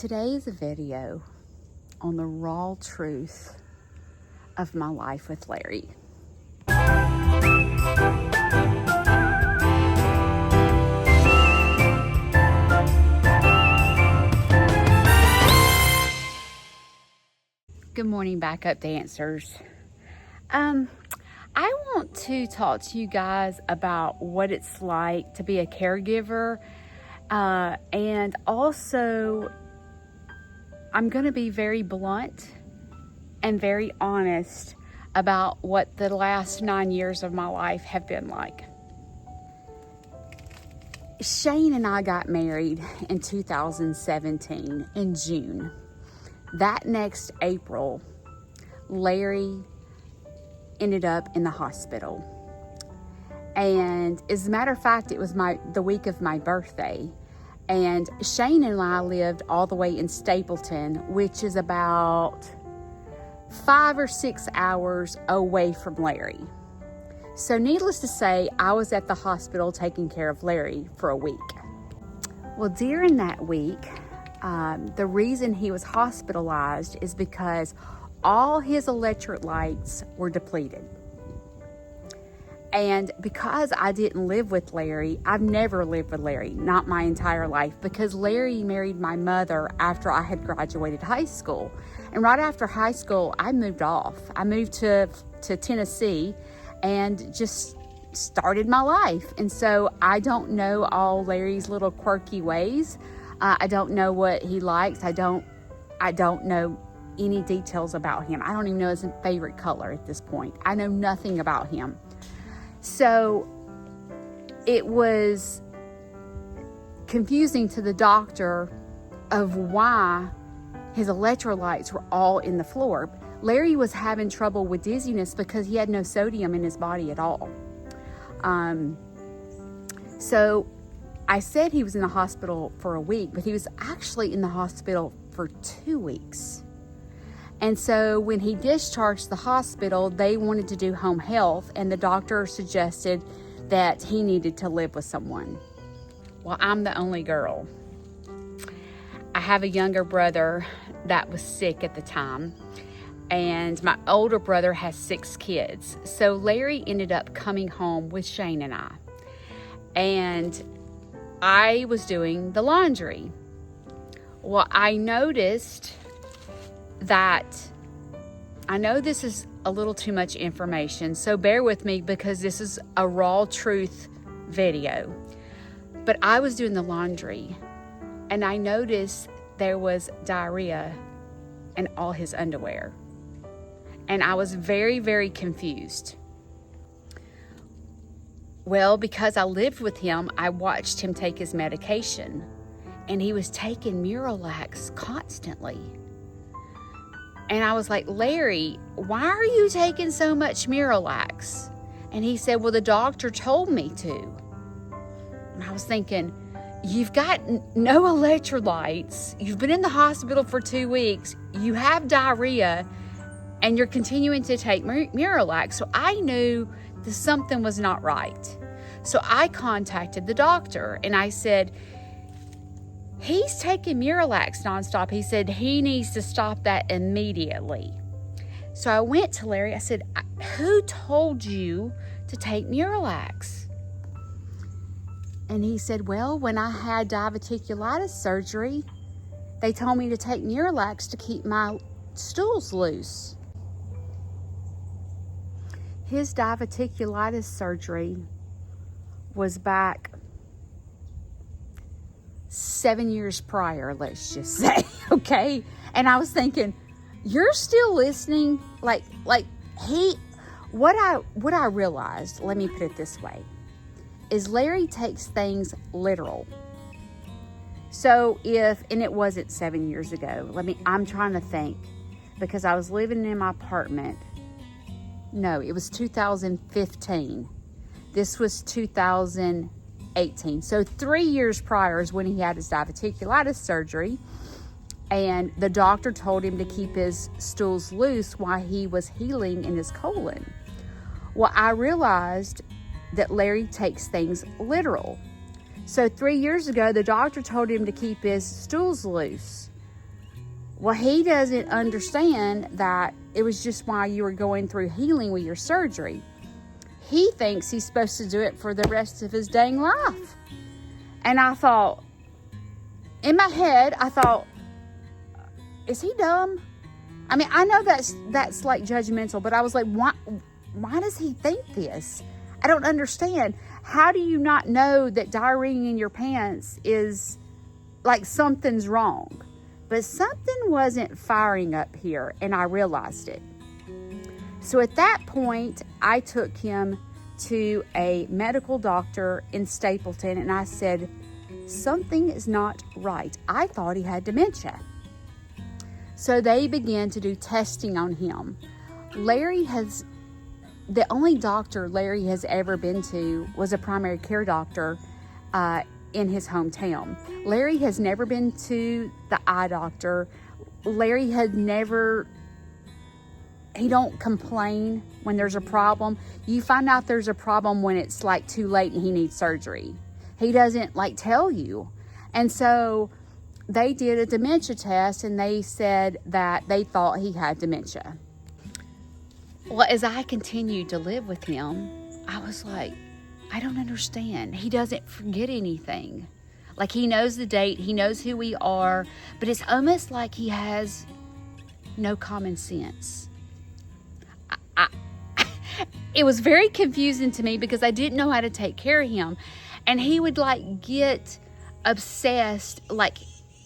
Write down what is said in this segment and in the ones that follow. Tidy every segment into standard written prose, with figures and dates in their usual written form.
Today is a video on the raw truth of my life with Larry. Good morning, backup dancers. I want to talk to you guys about what it's like to be a caregiver, and also I'm going to be very blunt and very honest about what the last 9 years of my life have been like. Shane and I got married in 2017 in June. That next April, Larry ended up in the hospital. And as a matter of fact, it was the week of my birthday. And Shane and I lived all the way in Stapleton, which is about 5 or 6 hours away from Larry. So needless to say, I was at the hospital taking care of Larry for a week. Well, during that week, the reason he was hospitalized is because all his electrolytes were depleted. And because I didn't live with Larry, I've never lived with Larry, not my entire life, because Larry married my mother after I had graduated high school. And right after high school, I moved off. I moved to Tennessee and just started my life. And so I don't know all Larry's little quirky ways. I don't know what he likes. I don't know any details about him. I don't even know his favorite color at this point. I know nothing about him. So it was confusing to the doctor of why his electrolytes were all in the floor. Larry was having trouble with dizziness because he had no sodium in his body at all. So I said he was in the hospital for a week, but he was actually in the hospital for 2 weeks. And so when he discharged the hospital, they wanted to do home health, and the doctor suggested that he needed to live with someone. Well, I'm the only girl. I have a younger brother that was sick at the time, and my older brother has 6 kids. So Larry ended up coming home with Shane and I. And I was doing the laundry. Well, I noticed that, I know this is a little too much information, so bear with me because this is a raw truth video. But I was doing the laundry and I noticed there was diarrhea in all his underwear. And I was very, very confused. Well, because I lived with him, I watched him take his medication, and he was taking Miralax constantly. And I was like, Larry, why are you taking so much Miralax? And he said, well, the doctor told me to. And I was thinking, you've got no electrolytes, you've been in the hospital for 2 weeks, you have diarrhea, and you're continuing to take Miralax. So I knew that something was not right. So I contacted the doctor and I said, he's taking Miralax nonstop. He said he needs to stop that immediately. So I went to Larry. I said, who told you to take Miralax? And he said, well, when I had diverticulitis surgery, they told me to take Miralax to keep my stools loose. His diverticulitis surgery was back 7 years prior, let's just say, okay? And I was thinking, you're still listening? What I realized, let me put it this way, is Larry takes things literal. So and it wasn't 7 years ago, I'm trying to think, because I was living in my apartment. No, it was 2015. This was 2018. So 3 years prior is when he had his diverticulitis surgery. And the doctor told him to keep his stools loose while he was healing in his colon. Well, I realized that Larry takes things literal. So 3 years ago, the doctor told him to keep his stools loose. Well, he doesn't understand that it was just while you were going through healing with your surgery. He thinks he's supposed to do it for the rest of his dang life. And I thought, in my head, I thought, is he dumb? I mean, I know that's like judgmental, but I was like, why does he think this? I don't understand. How do you not know that diarrhea in your pants is like something's wrong? But something wasn't firing up here, and I realized it. So at that point, I took him to a medical doctor in Stapleton, and I said, something is not right. I thought he had dementia. So they began to do testing on him. The only doctor Larry has ever been to was a primary care doctor in his hometown. Larry has never been to the eye doctor. Larry had never, he don't complain when there's a problem. You find out there's a problem when it's like too late and he needs surgery. He doesn't like tell you. And so they did a dementia test and they said that they thought he had dementia. Well, as I continued to live with him, I was like, I don't understand. He doesn't forget anything. Like, he knows the date, he knows who we are, but it's almost like he has no common sense. It was very confusing to me because I didn't know how to take care of him. And he would like get obsessed, like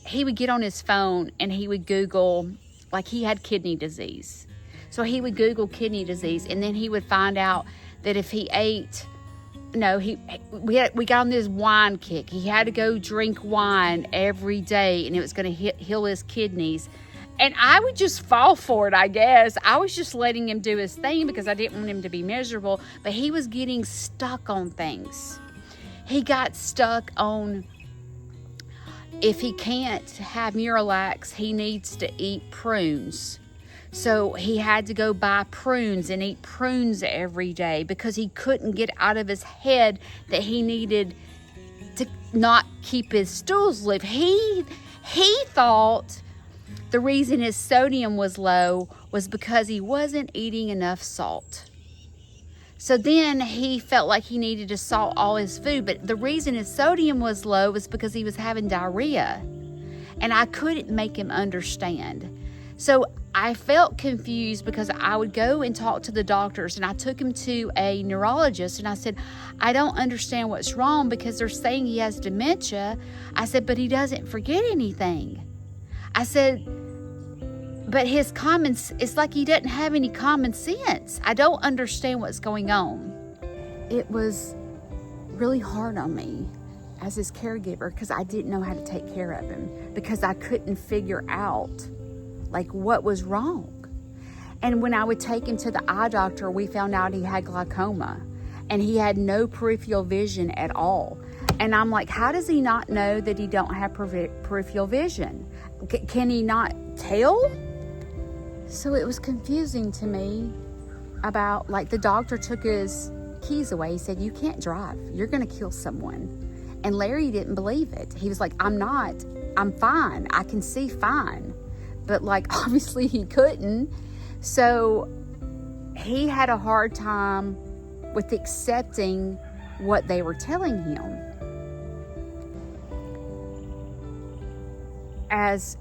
he would get on his phone and he would Google, like he had kidney disease. So he would Google kidney disease, and then he would find out that if he ate, we got on this wine kick. He had to go drink wine every day, and it was going to heal his kidneys. And I would just fall for it, I guess. I was just letting him do his thing because I didn't want him to be miserable. But he was getting stuck on things. He got stuck on, if he can't have Miralax, he needs to eat prunes. So he had to go buy prunes and eat prunes every day because he couldn't get out of his head that he needed to not keep his stools lift. He thought the reason his sodium was low was because he wasn't eating enough salt. So then he felt like he needed to salt all his food, but the reason his sodium was low was because he was having diarrhea. And I couldn't make him understand. So I felt confused because I would go and talk to the doctors, and I took him to a neurologist, and I said, I don't understand what's wrong because they're saying he has dementia. I said, but he doesn't forget anything. I said, but it's like he doesn't have any common sense. I don't understand what's going on. It was really hard on me as his caregiver because I didn't know how to take care of him because I couldn't figure out like what was wrong. And when I would take him to the eye doctor, we found out he had glaucoma and he had no peripheral vision at all. And I'm like, how does he not know that he don't have peripheral vision? Can he not tell? So it was confusing to me about, like, the doctor took his keys away. He said, you can't drive. You're going to kill someone. And Larry didn't believe it. He was like, I'm fine. I can see fine. But, like, obviously he couldn't. So he had a hard time with accepting what they were telling him. As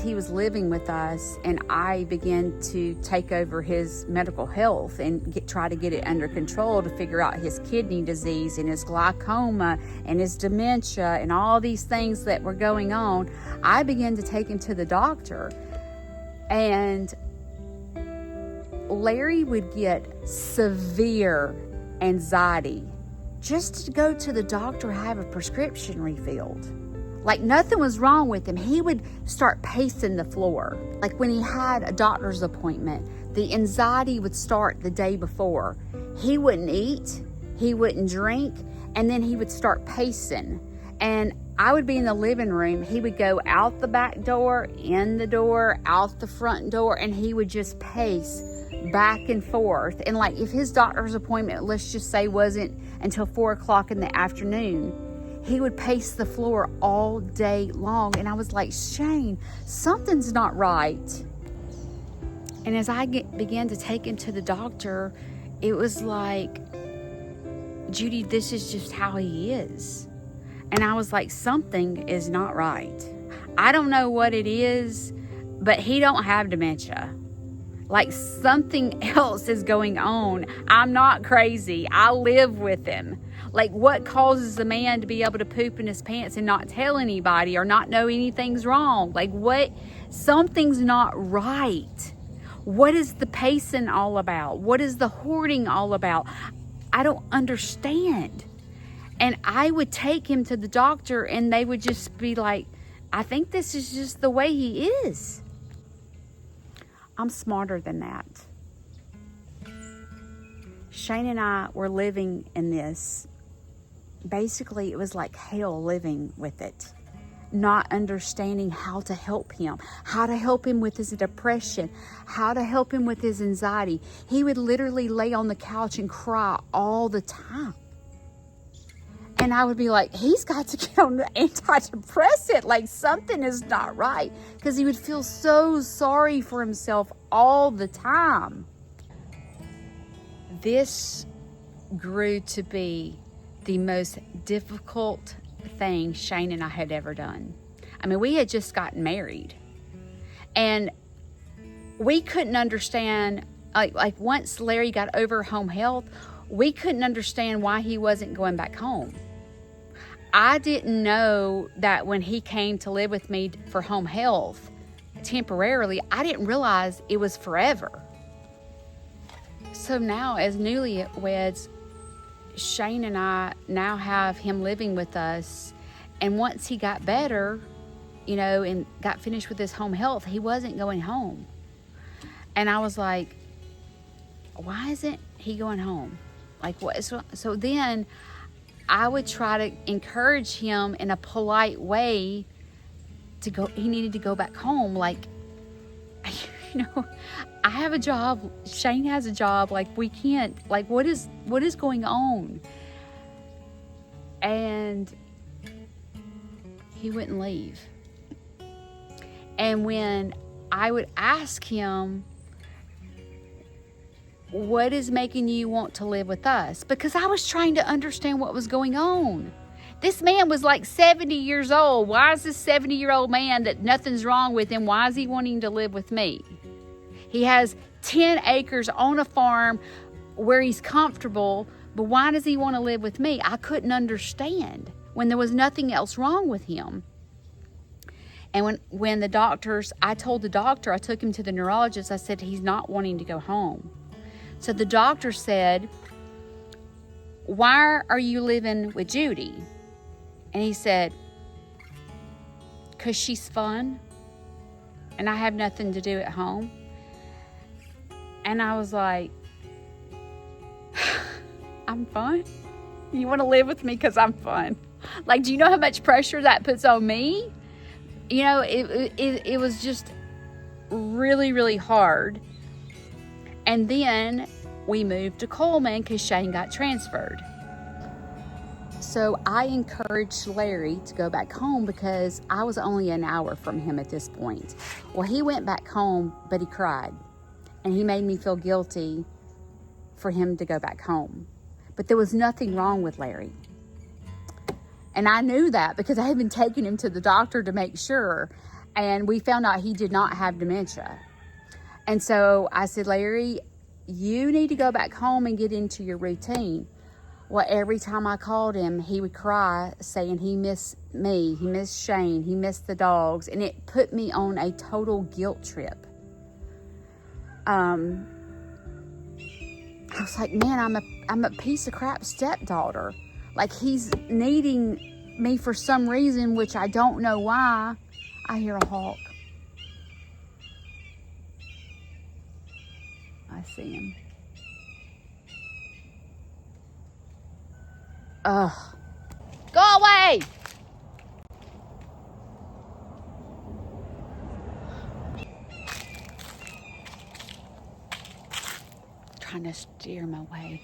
he was living with us, and I began to take over his medical health and try to get it under control to figure out his kidney disease and his glaucoma and his dementia and all these things that were going on, I began to take him to the doctor. And Larry would get severe anxiety just to go to the doctor and have a prescription refilled. Like nothing was wrong with him. He would start pacing the floor. Like when he had a doctor's appointment, the anxiety would start the day before. He wouldn't eat, he wouldn't drink, and then he would start pacing. And I would be in the living room. He would go out the back door, in the door, out the front door, and he would just pace back and forth. And like if his doctor's appointment, let's just say, wasn't until 4 o'clock in the afternoon, He would pace the floor all day long. And I was like, Shane, something's not right. And as I began to take him to the doctor, it was like, Judy, this is just how he is. And I was like, something is not right. I don't know what it is, but he don't have dementia. Like something else is going on. I'm not crazy. I live with him. Like, what causes a man to be able to poop in his pants and not tell anybody or not know anything's wrong? Like, what? Something's not right. What is the pacing all about? What is the hoarding all about? I don't understand. And I would take him to the doctor and they would just be like, I think this is just the way he is. I'm smarter than that. Shane and I were living in this. Basically, it was like hell living with it. Not understanding how to help him with his depression, how to help him with his anxiety. He would literally lay on the couch and cry all the time. And I would be like, he's got to get on the antidepressant. Like, something is not right. Because he would feel so sorry for himself all the time. This grew to be the most difficult thing Shane and I had ever done. I mean, we had just gotten married. And we couldn't understand, like once Larry got over home health, we couldn't understand why he wasn't going back home. I didn't know that when he came to live with me for home health temporarily, I didn't realize it was forever. So now, as newlyweds, Shane and I now have him living with us. And once he got better, and got finished with his home health, he wasn't going home. And I was like, why isn't he going home? Like, what? So then I would try to encourage him in a polite way to go. He needed to go back home. Like, I have a job. Shane has a job. Like, we can't, like, what is going on? And he wouldn't leave. And when I would ask him, what is making you want to live with us? Because I was trying to understand what was going on. This man was like 70 years old. Why is this 70-year-old man that nothing's wrong with him? Why is he wanting to live with me? He has 10 acres on a farm where he's comfortable, but why does he want to live with me? I couldn't understand when there was nothing else wrong with him. And when the doctors, I told the doctor, I took him to the neurologist, I said, he's not wanting to go home. So the doctor said, why are you living with Judy? And he said, because she's fun and I have nothing to do at home. And I was like, I'm fun? You want to live with me because I'm fun? Like, do you know how much pressure that puts on me? It was just really, really hard. And then we moved to Coleman because Shane got transferred. So I encouraged Larry to go back home because I was only an hour from him at this point. Well, he went back home, but he cried. And he made me feel guilty for him to go back home. But there was nothing wrong with Larry. And I knew that because I had been taking him to the doctor to make sure. And we found out he did not have dementia. And so I said, Larry, you need to go back home and get into your routine. Well, every time I called him, he would cry saying he missed me, he missed Shane, he missed the dogs. And it put me on a total guilt trip. I was like, man, I'm a piece of crap stepdaughter. Like, he's needing me for some reason, which I don't know why. I hear a hawk. I see him. Ugh. Go away! Trying to steer him away.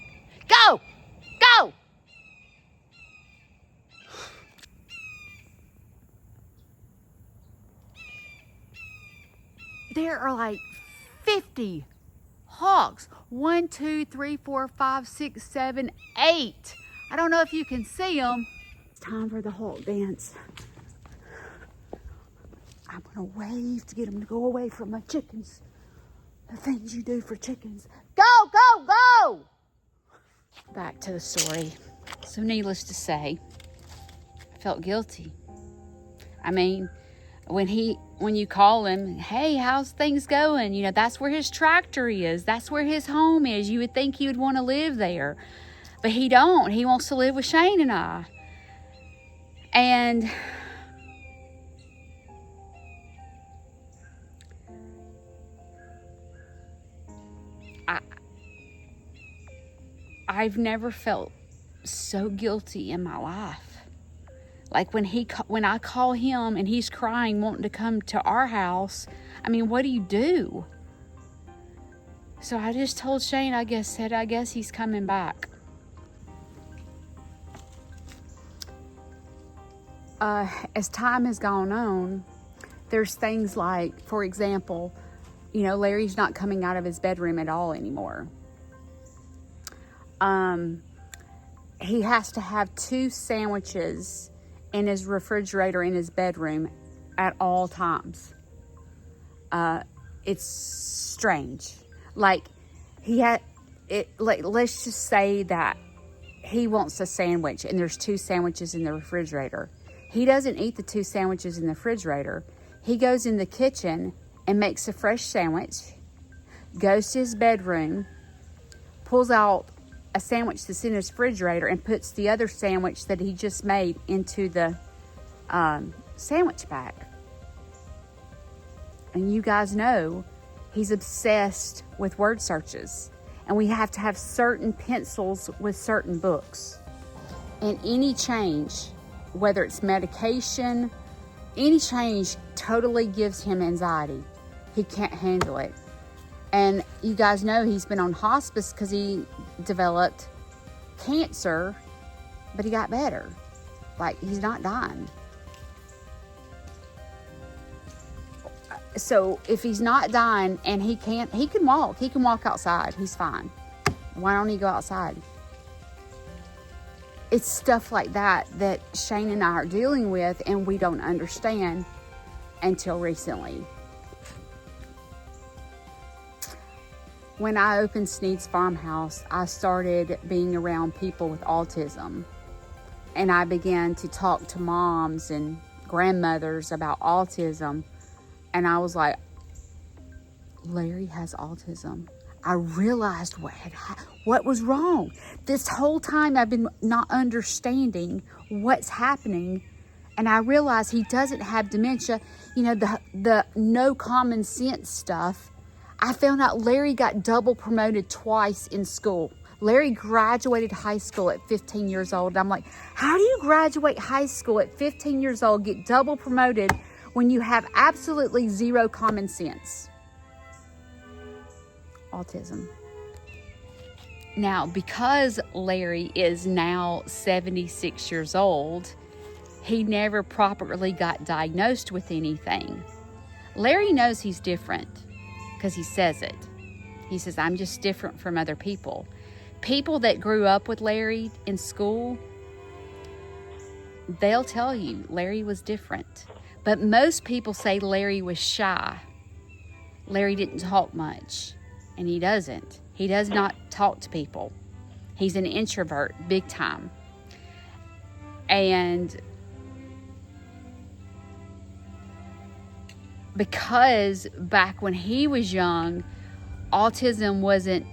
Go! Go! there are like 50 hogs. 1, 2, 3, 4, 5, 6, 7, 8. I don't know if you can see them. It's time for the hawk dance. I'm gonna wave to get them to go away from my chickens. The things you do for chickens. Go, go, go! Back to the story. So needless to say, I felt guilty. I mean, when you call him, hey, how's things going? You know, that's where his tractor is. That's where his home is. You would think he would want to live there. But he don't. He wants to live with Shane and I. And I've never felt so guilty in my life. Like when I call him and he's crying, wanting to come to our house, I mean, what do you do? So I just told Shane, I guess he's coming back. As time has gone on, there's things like, for example, you know, Larry's not coming out of his bedroom at all anymore. He has to have 2 sandwiches in his refrigerator in his bedroom at all times. It's strange. Like let's just say that he wants a sandwich and there's 2 sandwiches in the refrigerator. He doesn't eat the 2 sandwiches in the refrigerator. He goes in the kitchen and makes a fresh sandwich, goes to his bedroom, pulls out a sandwich that's in his refrigerator and puts the other sandwich that he just made into the sandwich bag. And you guys know he's obsessed with word searches. And we have to have certain pencils with certain books. And any change, whether it's medication, any change totally gives him anxiety. He can't handle it. And you guys know he's been on hospice because he developed cancer, but he got better. Like, he's not dying. So if he's not dying and he can walk outside. He's fine. Why don't he go outside? It's stuff like that Shane and I are dealing with, and we don't understand until recently. When I opened Snead's Farmhouse, I started being around people with autism. And I began to talk to moms and grandmothers about autism. And I was like, Larry has autism. I realized what was wrong. This whole time I've been not understanding what's happening. And I realized he doesn't have dementia. You know, the no common sense stuff. I found out Larry got double promoted twice in school. Larry graduated high school at 15 years old. And I'm like, how do you graduate high school at 15 years old, get double promoted when you have absolutely zero common sense? Autism. Now, because Larry is now 76 years old, he never properly got diagnosed with anything. Larry knows he's different because he says it. He says, I'm just different from other people. People that grew up with Larry in school, they'll tell you Larry was different. But most people say Larry was shy. Larry didn't talk much, and he doesn't. He does not talk to people. He's an introvert, big time. And because back when he was young, autism wasn't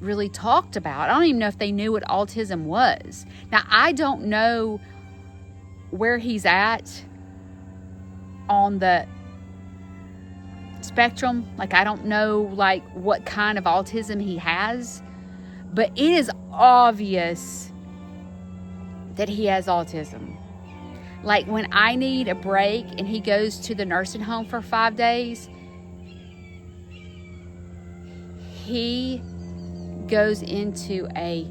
really talked about. I don't even know if they knew what autism was. Now, I don't know where he's at on the spectrum. Like, I don't know, like, what kind of autism he has, but it is obvious that he has autism. Like, when I need a break and he goes to the nursing home for 5 days, he goes into I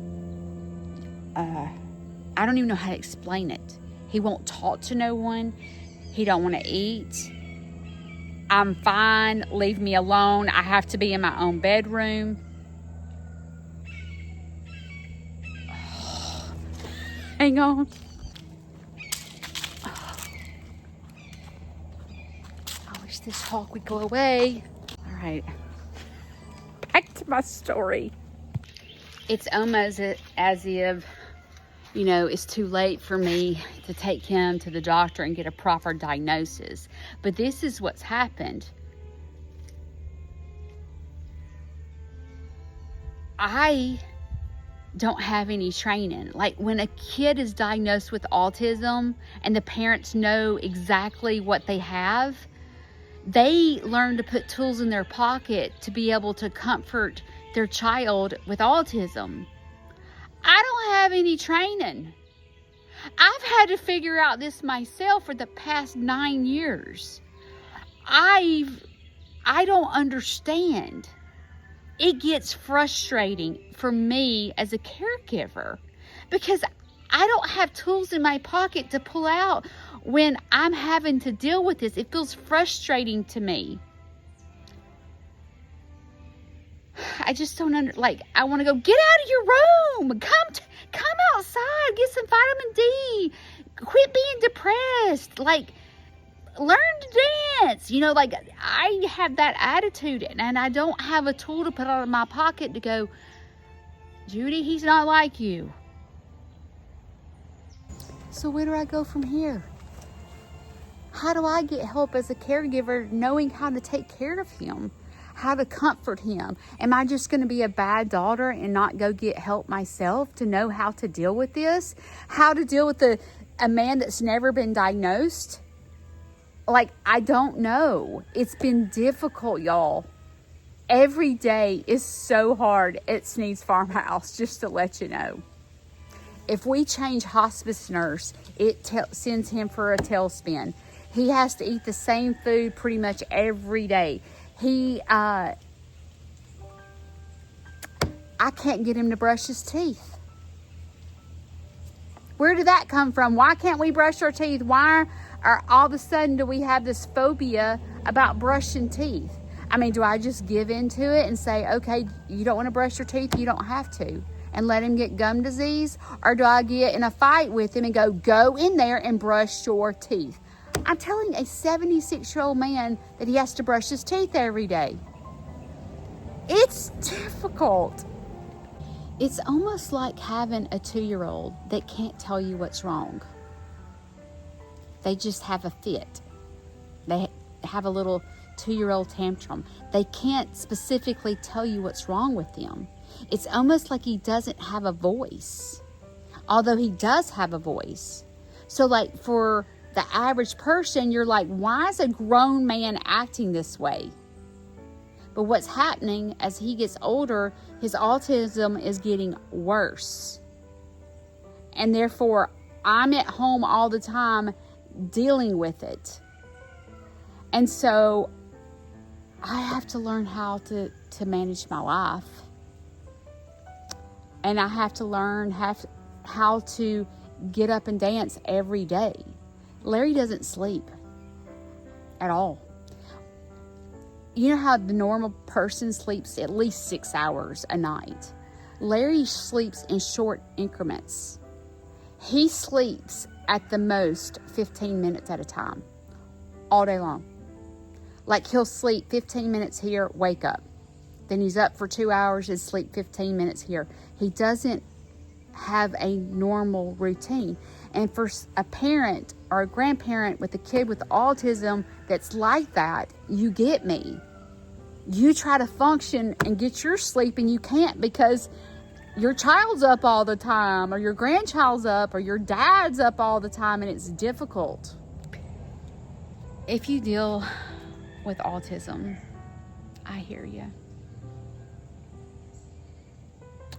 don't even know how to explain it. He won't talk to no one. He don't want to eat. I'm fine. Leave me alone. I have to be in my own bedroom. Hang on. I wish this talk would go away. All right. Back to my story. It's almost as if, you know, it's too late for me to take him to the doctor and get a proper diagnosis. But this is what's happened. I don't have any training. Like when a kid is diagnosed with autism and the parents know exactly what they have, they learn to put tools in their pocket to be able to comfort their child with autism. I don't have any training. I've had to figure out this myself for the past 9 years. I don't understand. It gets frustrating for me as a caregiver because I don't have tools in my pocket to pull out when I'm having to deal with this. It feels frustrating to me. I just don't I want to go, get out of your room. Come outside. Get some vitamin D. Quit being depressed. Learn to dance. You know, I have that attitude and I don't have a tool to put out of my pocket to go, Judy, he's not like you. So where do I go from here? How do I get help as a caregiver knowing how to take care of him? How to comfort him? Am I just going to be a bad daughter and not go get help myself to know how to deal with this? How to deal with a man that's never been diagnosed? I don't know. It's been difficult, y'all. Every day is so hard at Snead's Farmhouse, just to let you know. If we change hospice nurse, it sends him for a tailspin. He has to eat the same food pretty much every day. I can't get him to brush his teeth. Where did that come from? Why can't we brush our teeth? Why all of a sudden do we have this phobia about brushing teeth? I mean, do I just give into it and say, okay, you don't want to brush your teeth, you don't have to, and let him get gum disease? Or do I get in a fight with him and go in there and brush your teeth? I'm telling a 76-year-old man that he has to brush his teeth every day. It's difficult. It's almost like having a 2-year-old that can't tell you what's wrong. They just have a fit. They have a little 2-year-old tantrum. They can't specifically tell you what's wrong with them. It's almost like he doesn't have a voice, although he does have a voice. So for the average person, you're like, why is a grown man acting this way? But what's happening as he gets older, his autism is getting worse. And therefore, I'm at home all the time dealing with it. And so I have to learn how to manage my life. And I have to learn how to get up and dance every day. Larry doesn't sleep at all. You know how the normal person sleeps at least 6 hours a night? Larry sleeps in short increments. He sleeps at the most 15 minutes at a time, all day long. He'll sleep 15 minutes here, wake up. Then he's up for 2 hours and sleep 15 minutes here. He doesn't have a normal routine. And for a parent or a grandparent with a kid with autism that's like that, you get me. You try to function and get your sleep and you can't because your child's up all the time, or your grandchild's up, or your dad's up all the time, and it's difficult. If you deal with autism, I hear you.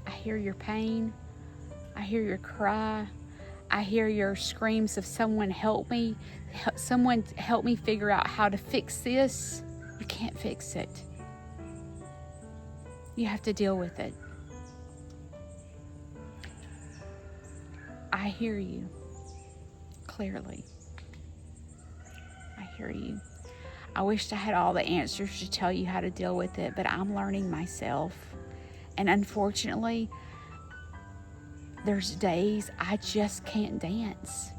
I hear your pain. I hear your cry. I hear your screams of someone help me. Someone help me figure out how to fix this. You can't fix it. You have to deal with it. I hear you clearly. I hear you. I wished I had all the answers to tell you how to deal with it, but I'm learning myself. And unfortunately, there's days I just can't dance.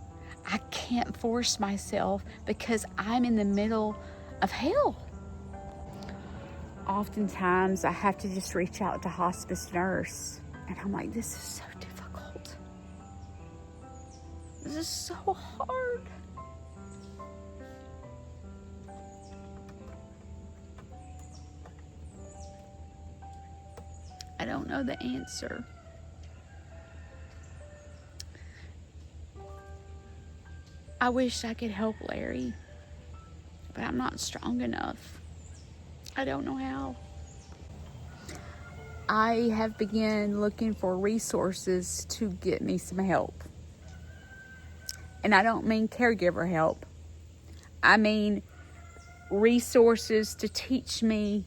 I can't force myself because I'm in the middle of hell. Oftentimes, I have to just reach out to hospice nurse, and I'm like, this is so difficult. This is so hard. I don't know the answer. I wish I could help Larry, but I'm not strong enough. I don't know how. I have begun looking for resources to get me some help. And I don't mean caregiver help. I mean resources to teach me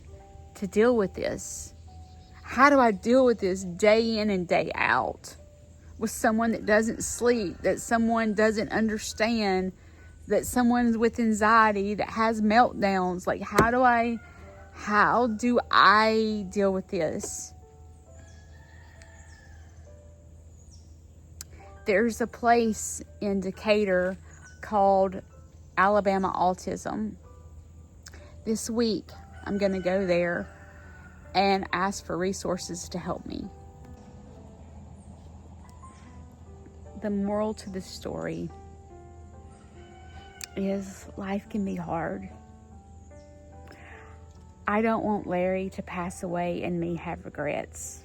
to deal with this. How do I deal with this day in and day out with someone that doesn't sleep, that someone doesn't understand, that someone's with anxiety, that has meltdowns? Like, how do I deal with this? There's a place in Decatur called Alabama Autism. This week, I'm going to go there and ask for resources to help me. The moral to the story is life can be hard. I don't want Larry to pass away and me have regrets.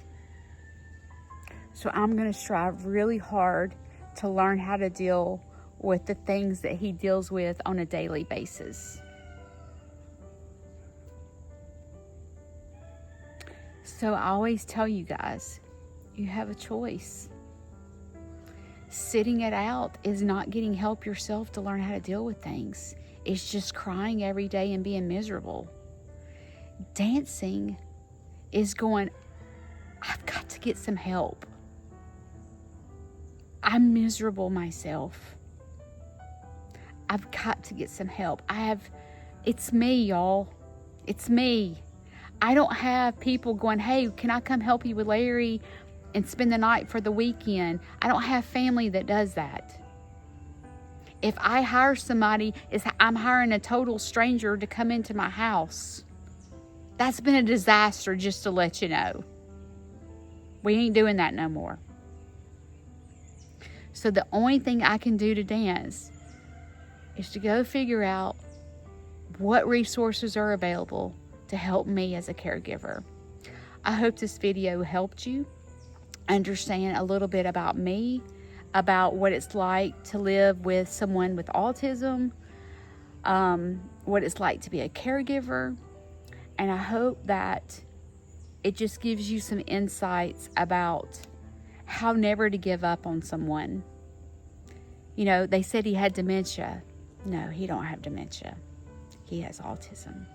So I'm going to strive really hard to learn how to deal with the things that he deals with on a daily basis. So I always tell you guys, you have a choice. Sitting it out is not getting help yourself to learn how to deal with things. It's just crying every day and being miserable. Dancing is going, I've got to get some help. I'm miserable myself. I've got to get some help. It's me, y'all. It's me. I don't have people going, hey, can I come help you with Larry and spend the night for the weekend? I don't have family that does that. If I hire somebody, I'm hiring a total stranger to come into my house. That's been a disaster, just to let you know. We ain't doing that no more. So the only thing I can do to dance is to go figure out what resources are available to help me as a caregiver. I hope this video helped you understand a little bit about me, about what it's like to live with someone with autism, what it's like to be a caregiver, and I hope that it just gives you some insights about how never to give up on someone. You know, they said he had dementia. No, he don't have dementia. He has autism.